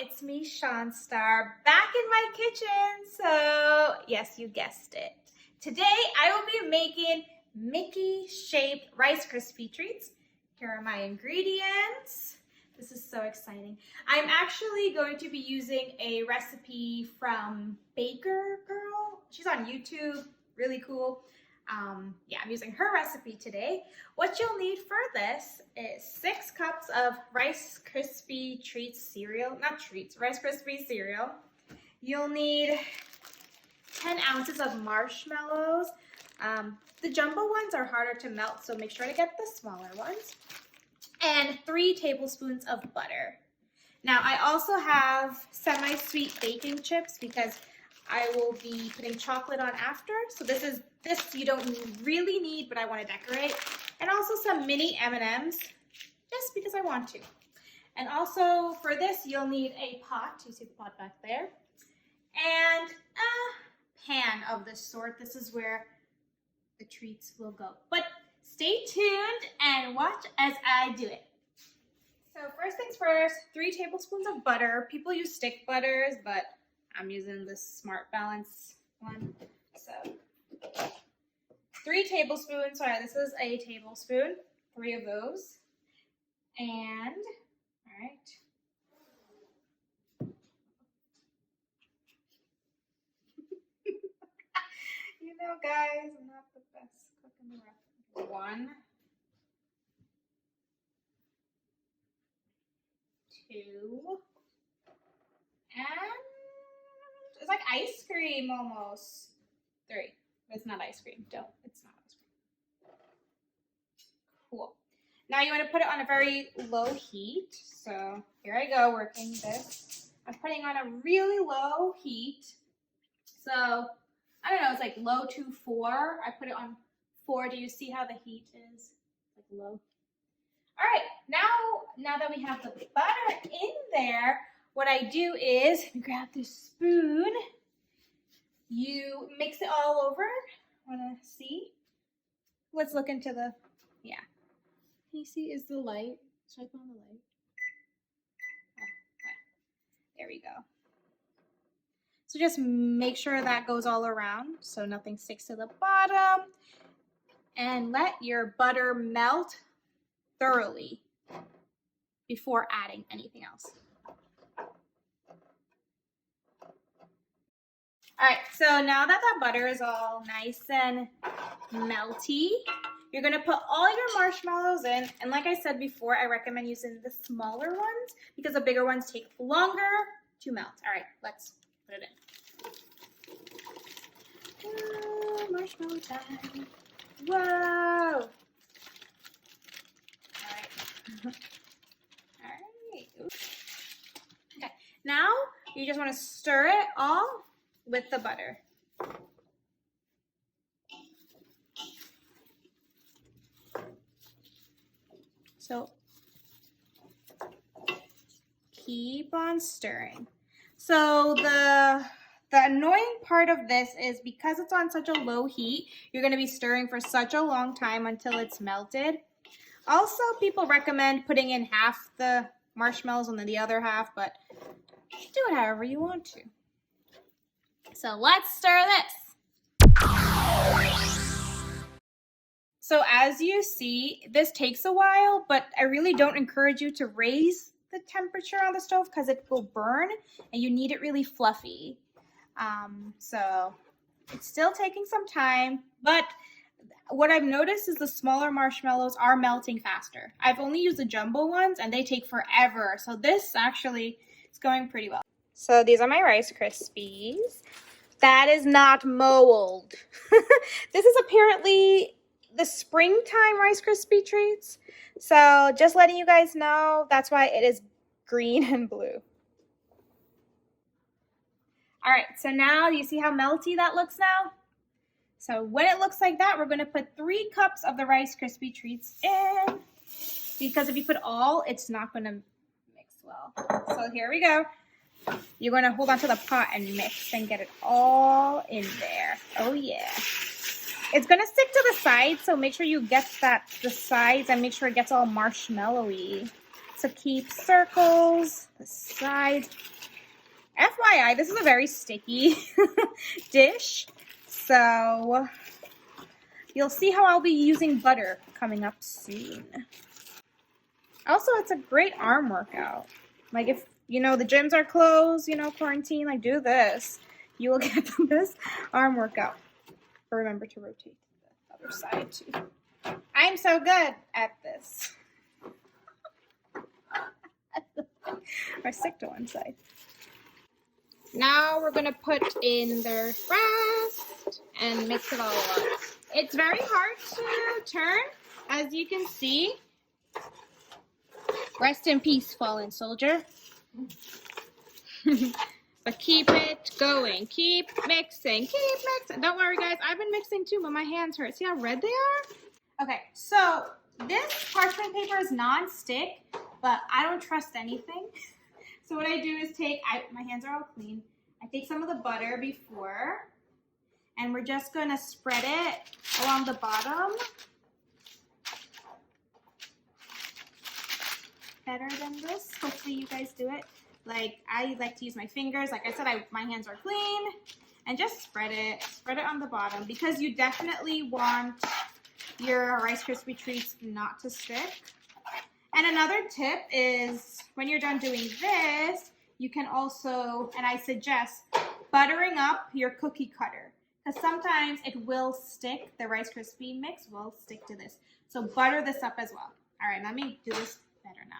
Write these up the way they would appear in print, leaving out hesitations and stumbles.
it's me, Shaunstar, back in my kitchen. So, yes, you guessed it. Today, I will be making Mickey-shaped Rice Krispie treats. Here are my ingredients. This is so exciting. I'm actually going to be using a recipe from BakerGirl. She's on YouTube, really cool. Yeah, I'm using her recipe today. What you'll need for this is 6 cups of Rice Krispie cereal. Rice Krispie cereal. You'll need 10 ounces of marshmallows. The jumbo ones are harder to melt, so make sure to get the smaller ones. And 3 tablespoons of butter. Now, I also have semi-sweet baking chips because I will be putting chocolate on after. So this you don't really need, but I want to decorate. And also some mini M&Ms, just because I want to. And also for this, you'll need a pot. You see the pot back there. And a pan of this sort. This is where the treats will go. But stay tuned and watch as I do it. So first things first, 3 tablespoons of butter. People use stick butters, but I'm using this Smart Balance one. So 3 tablespoons, sorry, this is a tablespoon, 3 of those. And, all right. You know, guys, I'm not the best cook in the world. 1, 2, and it's like ice cream almost. 3. But it's not ice cream. It's not ice cream. Cool. Now you want to put it on a very low heat. So here I go working this. I'm putting on a really low heat. So I don't know, it's like low to 4. I put it on 4. Do you see how the heat is? Like low. All right, now that we have the butter in there, what I do is grab this spoon. You mix it all over. Wanna see? Let's look into the, yeah. Can you see, is the light? Should I put on the light? Oh, okay. There we go. So just make sure that goes all around so nothing sticks to the bottom. And let your butter melt thoroughly before adding anything else. All right, so now that butter is all nice and melty, you're gonna put all your marshmallows in. And like I said before, I recommend using the smaller ones because the bigger ones take longer to melt. All right, let's put it in. Marshmallow time. Whoa. All right. All right. Okay, now you just wanna stir it all with the butter. So keep on stirring. So the annoying part of this is because it's on such a low heat, you're going to be stirring for such a long time until it's melted. Also, people recommend putting in half the marshmallows and then the other half, but do it however you want to. So let's stir this. So as you see, this takes a while, but I really don't encourage you to raise the temperature on the stove because it will burn and you need it really fluffy. So it's still taking some time, but what I've noticed is the smaller marshmallows are melting faster. I've only used the jumbo ones and they take forever. So this actually is going pretty well. So these are my Rice Krispies. That is not mold. This is apparently the springtime Rice Krispie treats. So just letting you guys know, that's why it is green and blue. All right, so now you see how melty that looks now? So when it looks like that, we're gonna put 3 cups of the Rice Krispie treats in, because if you put all, it's not gonna mix well. So here we go. You're gonna hold on to the pot and mix and get it all in there. Oh yeah. It's gonna stick to the sides, so make sure you get the sides and make sure it gets all marshmallowy. to keep circles, the sides. FYI, this is a very sticky dish, so you'll see how I'll be using butter coming up soon. Also, it's a great arm workout. Like if, you know, the gyms are closed, you know, quarantine, like do this. You will get this arm workout. But remember to rotate the other side too. I'm so good at this. I stick to one side. Now we're gonna put in the rest and mix it all up. It's very hard to turn, as you can see. Rest in peace, fallen soldier. But keep it going. Keep mixing. Keep mixing. Don't worry, guys. I've been mixing too, but my hands hurt. See how red they are? Okay, so this parchment paper is non-stick, but I don't trust anything. So what I do is my hands are all clean. I take some of the butter before, and we're just going to spread it along the bottom. Better than this. Hopefully you guys do it. Like, I like to use my fingers. Like I said, my hands are clean. And just spread it. Spread it on the bottom because you definitely want your Rice Krispie treats not to stick. And another tip is when you're done doing this, you can also, and I suggest, buttering up your cookie cutter. Because sometimes it will stick, the Rice Krispie mix will stick to this. So butter this up as well. All right, let me do this better now.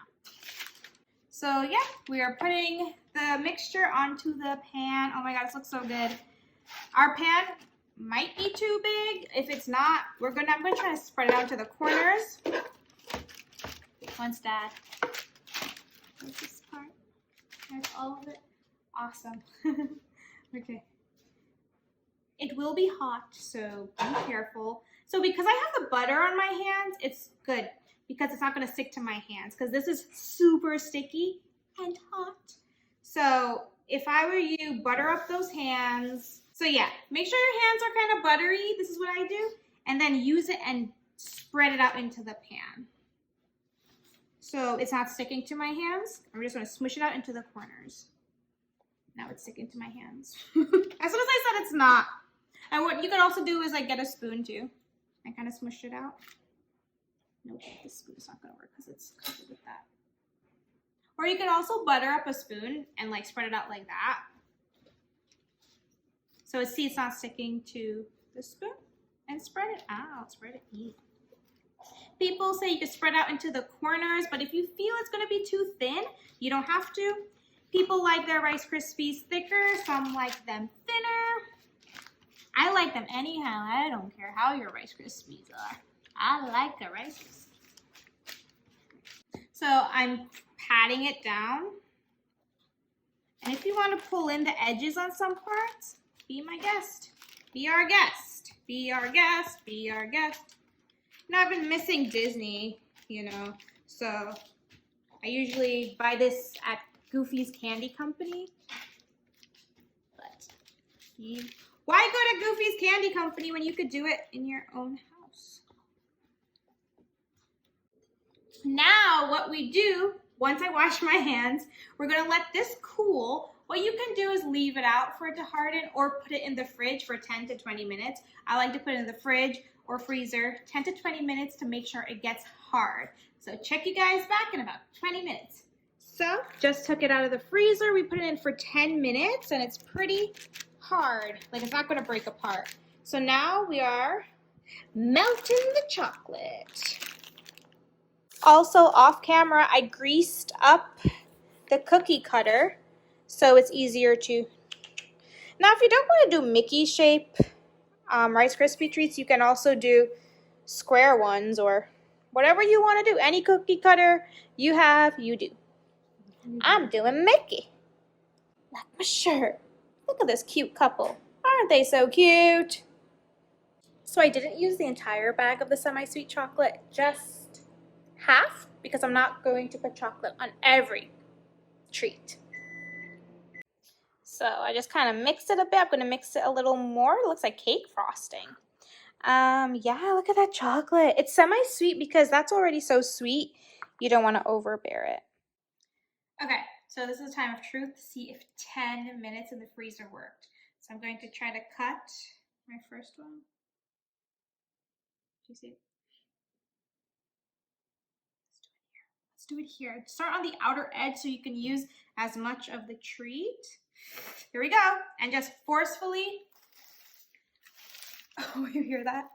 So yeah, we are putting the mixture onto the pan. Oh my God, this looks so good. Our pan might be too big. If it's not, I'm gonna try to spread it out to the corners. Once Dad. Where's this part? There's all of it. Awesome. Okay. It will be hot, so be careful. So because I have the butter on my hands, it's good because it's not going to stick to my hands because this is super sticky and hot. So if I were you, butter up those hands. So yeah, make sure your hands are kind of buttery. This is what I do. And then use it and spread it out into the pan. So it's not sticking to my hands. I'm just going to smush it out into the corners. Now it's sticking to my hands. As soon as I said it's not. And what you could also do is like get a spoon too. I kind of smushed it out. Nope, this spoon's not going to work because it's covered with that. Or you could also butter up a spoon and like spread it out like that. So it's not sticking to the spoon. And spread it out. Spread it neat. People say you can spread out into the corners, but if you feel it's going to be too thin, you don't have to. People like their Rice Krispies thicker. Some like them thinner. I like them anyhow. I don't care how your Rice Krispies are. I like a Rice Krispie. So I'm patting it down. And if you want to pull in the edges on some parts, be my guest. Be our guest. Be our guest. Be our guest. Now I've been missing Disney, you know, so I usually buy this at Goofy's Candy Company. But why go to Goofy's Candy Company when you could do it in your own house? Now what we do, once I wash my hands, we're going to let this cool. What you can do is leave it out for it to harden or put it in the fridge for 10 to 20 minutes. I like to put it in the fridge or freezer 10 to 20 minutes to make sure it gets hard. So check you guys back in about 20 minutes. So just took it out of the freezer. We put it in for 10 minutes and it's pretty hard. Like it's not going to break apart. So now we are melting the chocolate. Also off camera, I greased up the cookie cutter so it's easier to. Now if you don't want to do Mickey shape Rice Krispie treats, you can also do square ones or whatever you want to do. Any cookie cutter you have, you do. I'm doing Mickey. Like my shirt. Look at this cute couple. Aren't they so cute? So I didn't use the entire bag of the semi-sweet chocolate, just half, because I'm not going to put chocolate on every treat. So I just kind of mixed it a bit. I'm going to mix it a little more. It looks like cake frosting. Yeah, look at that chocolate. It's semi-sweet because that's already so sweet. You don't want to overbear it. Okay, so this is the time of truth to see if 10 minutes in the freezer worked. So I'm going to try to cut my first one. Do you see it? Let's do it here. Start on the outer edge so you can use as much of the treat. Here we go. And just forcefully. Oh, you hear that?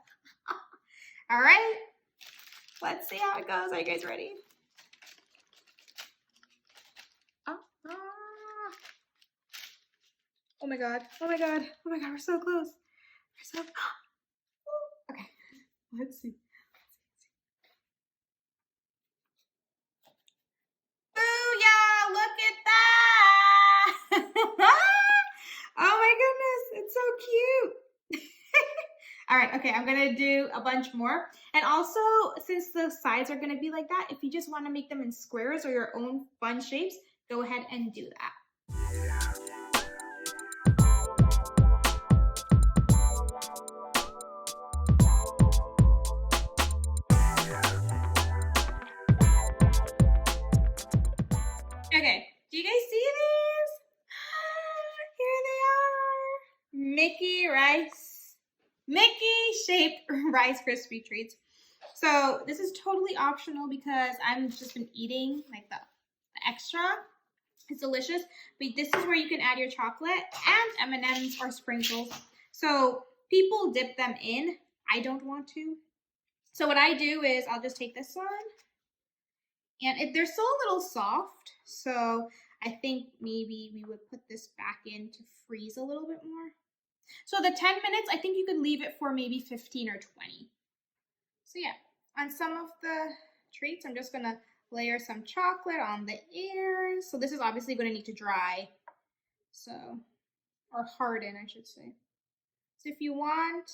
All right. Let's see how it goes. Are you guys ready? Oh my God. Oh my God. Oh my God. We're so close. We're so. Okay. Let's see. Booyah! Look at that! Oh my goodness. It's so cute. All right. Okay. I'm going to do a bunch more. And also, since the sides are going to be like that, if you just want to make them in squares or your own fun shapes, go ahead and do that. Okay, do you guys see these? Here they are. Mickey shaped Rice Krispie treats. So this is totally optional because I've just been eating like the extra. It's delicious, but this is where you can add your chocolate and M&Ms or sprinkles. So people dip them in. I don't want to. So what I do is I'll just take this one. And they're still a little soft, so I think maybe we would put this back in to freeze a little bit more. So the 10 minutes, I think you could leave it for maybe 15 or 20. So yeah, on some of the treats, I'm just gonna layer some chocolate on the ears. So this is obviously gonna need to dry, or harden, I should say. So if you want,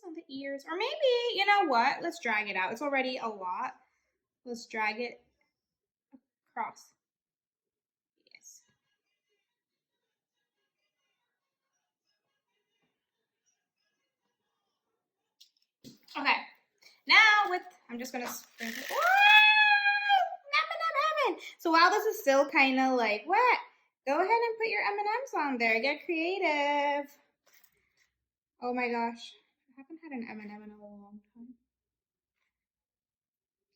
on the ears, or maybe, you know what, let's drag it out. It's already a lot. Let's drag it across. Yes. Okay, now I'm just gonna sprinkle. Lemon. So while this is still kind of like wet, go ahead and put your M&Ms on there. Get creative. Oh my gosh. I haven't had an M&M in a long time.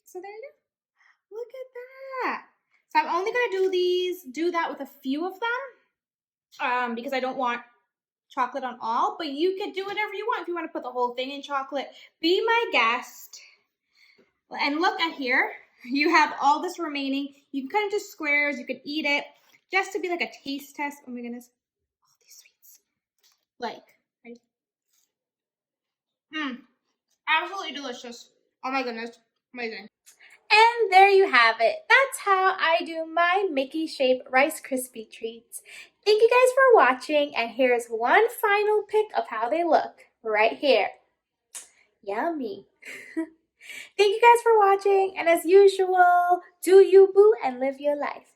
So there you go. Look at that. So I'm only gonna do that with a few of them, because I don't want chocolate on all, but you could do whatever you want. If you want to put the whole thing in chocolate, be my guest. And look at here, you have all this remaining. You can cut into squares, you could eat it, just to be like a taste test. Oh my goodness, all these sweets. Like, right? Absolutely delicious. Oh my goodness, amazing. And there you have it. That's how I do my Mickey-shaped Rice Krispie treats. Thank you guys for watching, and here's one final pic of how they look right here. Yummy. Thank you guys for watching, and as usual, do you boo and live your life.